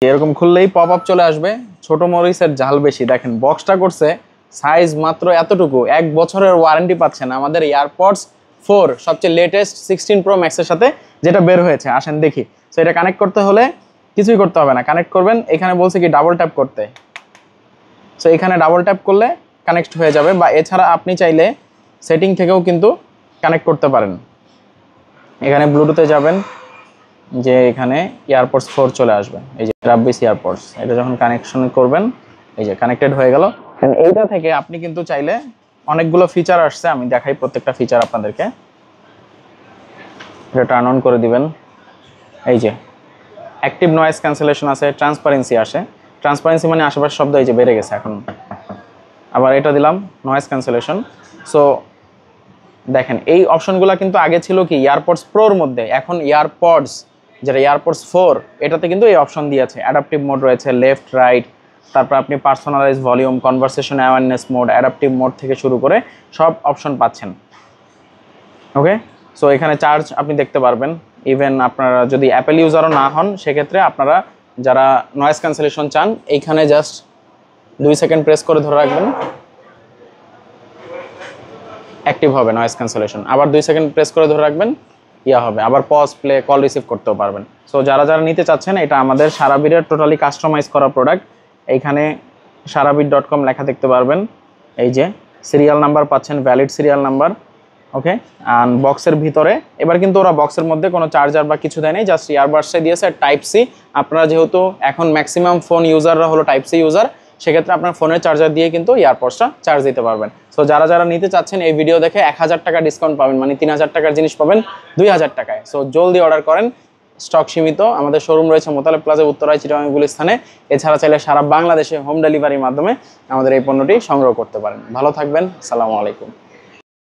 এরকম খুললেই pop up চলে আসবে, ছোট মরিচের ঝাল বেশি। দেখেন বক্সটা করছে সাইজ মাত্র এতটুকু, 1 বছরের ওয়ারেন্টি পাচ্ছেন আমাদের এয়ারপডস 4 সবচেয়ে লেটেস্ট 16 প্রো ম্যাক্সের সাথে যেটা বের হয়েছে। আসেন দেখি। সো এটা কানেক্ট করতে হলে কিছুই করতে হবে না, কানেক্ট করবেন, এখানে বলছে কি ডাবল ট্যাপ করতে। সো এখানে ডাবল ট্যাপ করলে কানেক্ট হয়ে যাবে, বা এছাড়া আপনি চাইলে সেটিং থেকেও কিন্তু কানেক্ট করতে পারেন। এখানে ব্লুটুথে যাবেন, যে এখানে এয়ারপডস 4 চলে আসবে, এই যে রাব্বিস এয়ারপডস, এটা যখন কানেকশন করবেন এই যে কানেক্টেড হয়ে গেল। এইটা থেকে আপনি কিন্তু চাইলে অনেকগুলো ফিচার আসছে, আমি দেখাই প্রত্যেকটা ফিচার আপনাদেরকে। এটা টার্ন অন করে দিবেন, এই যে অ্যাক্টিভ নয়েজ ক্যান্সেলেশন আছে, ট্রান্সপারেন্সি আসে। ট্রান্সপারেন্সি মানে আশেপাশের শব্দ এই যে বেড়ে গেছে এখন। আবার এটা দিলাম নয়েজ ক্যান্সেলেশন। সো দেখেন এই অপশনগুলো কিন্তু আগে ছিল কি এয়ারপডস প্রোর মধ্যে, এখন এয়ারপডস যেটা এয়ারপডস 4 এটাতে কিন্তু এই অপশন দিয়েছে। অ্যাডাপটিভ মোড রয়েছে, লেফট রাইট, তারপর আপনি personalize volume, conversation awareness mode, adaptive mode থেকে শুরু করে সব অপশন পাচ্ছেন। ওকে, সো এখানে চার্জ আপনি দেখতে পারবেন। ইভেন আপনারা যদি অ্যাপেল ইউজারও না হন সেক্ষেত্রে আপনারা যারা নয়েজ ক্যান্সেলেশন চান, এইখানে জাস্ট 2 সেকেন্ড প্রেস করে ধরে রাখবেন, অ্যাক্টিভ হবে নয়েজ ক্যান্সেলেশন। আবার 2 সেকেন্ড প্রেস করে ধরে রাখবেন, ইয়া হবে। আবার পজ, প্লে, কল রিসিভ করতেও পারবেন। সো যারা যারা নিতে চাচ্ছেন, এটা আমাদের সারাবিরের টোটালি কাস্টমাইজ করা প্রোডাক্ট। এইখানে sarabir.com লেখা দেখতে পারবেন, এই যে সিরিয়াল নাম্বার পাচ্ছেন, ভ্যালিড সিরিয়াল নাম্বার। ওকে, আর বক্সের ভিতরে এবার কিন্তু ওরা বক্সের মধ্যে কোনো চার্জার বা কিছু দেয় নেই, জাস্ট ইয়ারবাডসে দিয়েছে টাইপ সি। আপনারা যেহেতু এখন ম্যাক্সিমাম ফোন ইউজাররা হলো টাইপ সি ইউজার, সেক্ষেত্রে আপনার ফোনের চার্জার দিয়ে কিন্তু ইয়ারপডসটা চার্জ দিতে পারবেন। সো যারা যারা নিতে চাচ্ছেন এই ভিডিও দেখে 1000 টাকা ডিসকাউন্ট পাবেন, মানে 3000 টাকার জিনিস পাবেন 2000 টাকায়। সো জলদি অর্ডার করেন, স্টক সীমিত। আমাদের শোরুম রয়েছে মোতালেব প্লাজা, উত্তরায়, চিটাগাং গুলিস্তানে। এছাড়া চাইলে সারা বাংলাদেশে হোম ডেলিভারির মাধ্যমে আমাদের এই পণ্যটি সংগ্রহ করতে পারেন। ভালো থাকবেন, আসসালামু আলাইকুম।